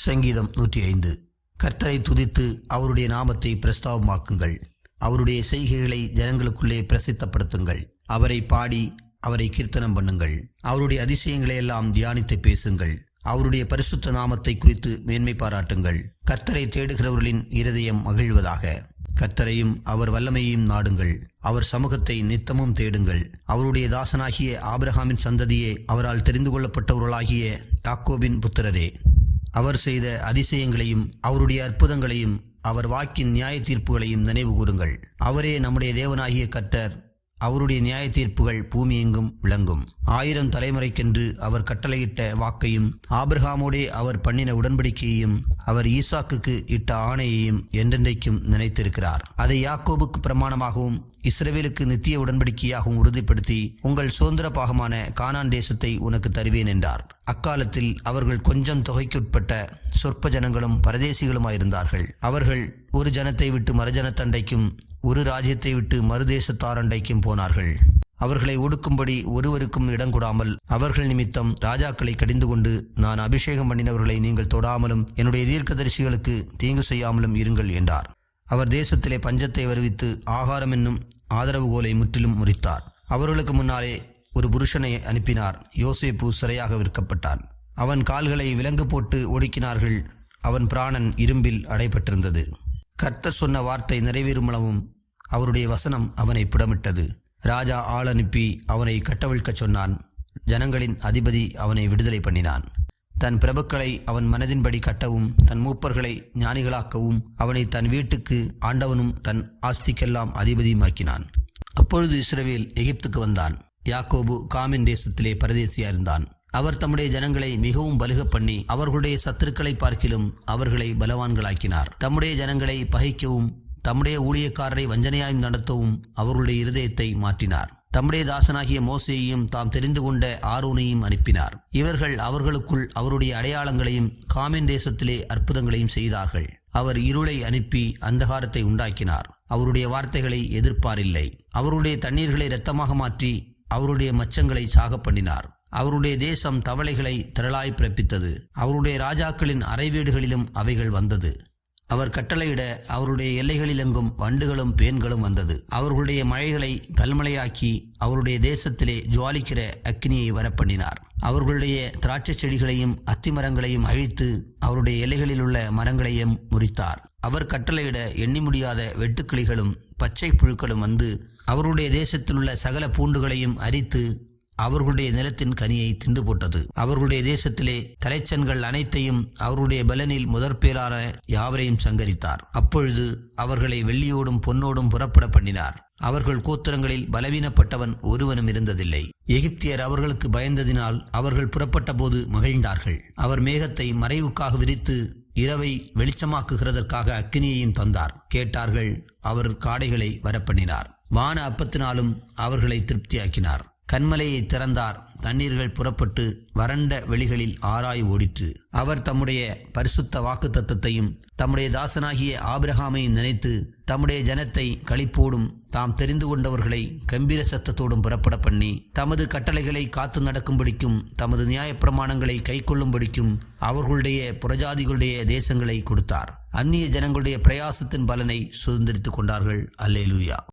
சங்கீதம் 105. கர்த்தரை துதித்து அவருடைய நாமத்தை பிரஸ்தாபமாக்குங்கள். அவருடைய செய்கைகளை ஜனங்களுக்குள்ளே பிரசித்தப்படுத்துங்கள். அவரை பாடி அவரை கீர்த்தனம் பண்ணுங்கள். அவருடைய அதிசயங்களை எல்லாம் தியானித்து பேசுங்கள். அவருடைய பரிசுத்த நாமத்தை குறித்து மேன்மை பாராட்டுங்கள். கர்த்தரை தேடுகிறவர்களின் இருதயம் மகிழ்வதாக. கர்த்தரையும் அவர் வல்லமையையும் நாடுங்கள். அவர் சமூகத்தை நித்தமும் தேடுங்கள். அவருடைய தாசனாகிய ஆபிரகாமின் சந்ததியே, அவரால் தெரிந்து கொள்ளப்பட்டவர்களாகிய யாக்கோபின் புத்திரரே, அவர் செய்த அதிசயங்களையும் அவருடைய அற்புதங்களையும் அவர் வாக்கின் நியாய தீர்ப்புகளையும் நினைவு கூறுங்கள். அவரே நம்முடைய தேவனாகிய கர்த்தர். அவருடைய நியாய தீர்ப்புகள் பூமி எங்கும் விளங்கும். 1000 தலைமுறைக்கென்று அவர் கட்டளையிட்ட வாக்கையும் ஆபிரகாமோடே அவர் பண்ணின உடன்படிக்கையையும் அவர் ஈசாக்குக்கு இட்ட ஆணையையும் என்றென்றைக்கும் நினைத்திருக்கிறார். அதை யாக்கோபுக்கு பிரமாணமாகவும் இஸ்ரவேலுக்கு நித்திய உடன்படிக்கையாகவும் உறுதிப்படுத்தி உங்கள் சுதந்திர பாகமான கானான் தேசத்தை உனக்கு தருவேன் என்றார். அக்காலத்தில் அவர்கள் கொஞ்சம் தொகைக்குட்பட்ட சொற்ப ஜனங்களும் பரதேசிகளுமாயிருந்தார்கள். அவர்கள் ஒரு ஜனத்தை விட்டு மறுஜனத்தண்டைக்கும் ஒரு ராஜ்யத்தை விட்டு மறுதேசத்தாரண்டைக்கும் போனார்கள். அவர்களை ஒடுக்கும்படி ஒருவருக்கும் இடம் கொடாமல் அவர்கள் நிமித்தம் ராஜாக்களை கடிந்து கொண்டு, நான் அபிஷேகம் பண்ணினவர்களை நீங்கள் தொடாமலும் என்னுடைய தீர்க்கதரிசிகளுக்கு தீங்கு செய்யாமலும் இருங்கள் என்றார். அவர் தேசத்திலே பஞ்சத்தை வருவித்து ஆகாரம் என்னும் ஆதரவுகோலை முற்றிலும் முறித்தார். அவர்களுக்கு முன்னாலே ஒரு புருஷனை அனுப்பினார். யோசேப்பு சிறையாக விற்கப்பட்டான். அவன் கால்களை விலங்கு போட்டு ஒடுக்கினார்கள். அவன் பிராணன் இரும்பில் அடைபட்டிருந்தது. கர்த்தர் சொன்ன வார்த்தை நிறைவேறுமளவும் அவருடைய வசனம் அவனை புடமிட்டது. ராஜா ஆள் அனுப்பி அவனை கட்டவிழ்க்கச் சொன்னான். ஜனங்களின் அதிபதி அவனை விடுதலை பண்ணினான். தன் பிரபுக்களை அவன் மனதின்படி கட்டவும் தன் மூப்பர்களை ஞானிகளாக்கவும் அவனை தன் வீட்டுக்கு ஆண்டவனும் தன் ஆஸ்திக்கெல்லாம் அதிபதியுமாக்கினான். அப்பொழுது இஸ்ரவேல் எகிப்துக்கு வந்தான். யாக்கோபு காமின் தேசத்திலே பரதேசியாயிருந்தான். அவர் தம்முடைய ஜனங்களை மிகவும் பலுக பண்ணி அவர்களுடைய சத்துருக்களை பார்க்கிலும் அவர்களை பலவான்களாக்கினார். தம்முடைய ஜனங்களை பகைக்கவும் தம்முடைய ஊழியக்காரரை வஞ்சனையாயும் நடத்தவும் அவர்களுடைய இருதயத்தை மாற்றினார். தம்முடைய தாசனாகிய மோசேயையும் தாம் தெரிந்து கொண்ட ஆரோனையும் அனுப்பினார். இவர்கள் அவர்களுக்குள் அவருடைய அடையாளங்களையும் காமின் தேசத்திலே அற்புதங்களையும் செய்தார்கள். அவர் இருளை அனுப்பி அந்தகாரத்தை உண்டாக்கினார். அவருடைய வார்த்தைகளை எதிர்ப்பாரில்லை. அவருடைய தண்ணீர்களை இரத்தமாக மாற்றி அவருடைய மச்சங்களை சாக பண்ணினார். அவருடைய தேசம் தவளைகளை திரளாய் பிறப்பித்தது. அவருடைய ராஜாக்களின் அறைவீடுகளிலும் அவைகள் வந்தது. அவர் கட்டளையிட அவருடைய எல்லைகளிலெங்கும் வண்டுகளும் பேன்களும் வந்தது. அவர்களுடைய மழைகளை கல்மழையாக்கி அவருடைய தேசத்திலே ஜுவாலிக்கிற அக்கினியை வரப்பண்ணினார். அவர்களுடைய திராட்சை செடிகளையும் அத்திமரங்களையும் அழித்து அவருடைய எல்லைகளில் உள்ள மரங்களையும் முறித்தார். அவர் கட்டளையிட எண்ணி முடியாத வெட்டுக்கிளிகளும் பச்சை புழுக்களும் வந்து அவருடைய தேசத்தில் உள்ள சகல பூண்டுகளையும் அரித்து அவர்களுடைய நிலத்தின் கனியை தின்று போட்டது. அவர்களுடைய தேசத்திலே தலைச்சன்கள் அனைத்தையும் அவருடைய பலனில் முதற்பேரான யாவரையும் சங்கரித்தார். அப்பொழுது அவர்களை வெள்ளியோடும் பொன்னோடும் புறப்பட பண்ணினார். அவர்கள் கோத்திரங்களில் பலவீனப்பட்டவன் ஒருவனும் இருந்ததில்லை. எகிப்தியர் அவர்களுக்கு பயந்ததினால் அவர்கள் புறப்பட்ட போது மகிழ்ந்தார்கள். அவர் மேகத்தை மறைவுக்காக விரித்து இரவை வெளிச்சமாக்குகிறதற்காக அக்கினியையும் தந்தார். கேட்டார்கள். அவர் காடைகளை வரப்பண்ணினார். வான அப்பத்தினாலும் அவர்களை திருப்தியாக்கினார். கன்மலையை திறந்தார். தண்ணீர்கள் புறப்பட்டு வறண்ட வெளிகளில் ஆராய் ஓடிற்று. அவர் தம்முடைய பரிசுத்த வாக்குத்தத்தத்தையும் தம்முடைய தாசனாகிய ஆபிரகாமையும் நினைத்து தம்முடைய ஜனத்தை களிப்போடும் தாம் தெரிந்து கொண்டவர்களை கம்பீர சத்தத்தோடும் புறப்பட பண்ணி தமது கட்டளைகளை காத்து நடக்கும்படிக்கும் தமது நியாயப்பிரமாணங்களை கைக்கொள்ளும்படிக்கும் அவர்களுடைய புறஜாதிகளுடைய தேசங்களை கொடுத்தார். அந்நிய ஜனங்களுடைய பிரயாசத்தின் பலனை சுதந்திரித்துக் கொண்டார்கள். அல்லேலூயா.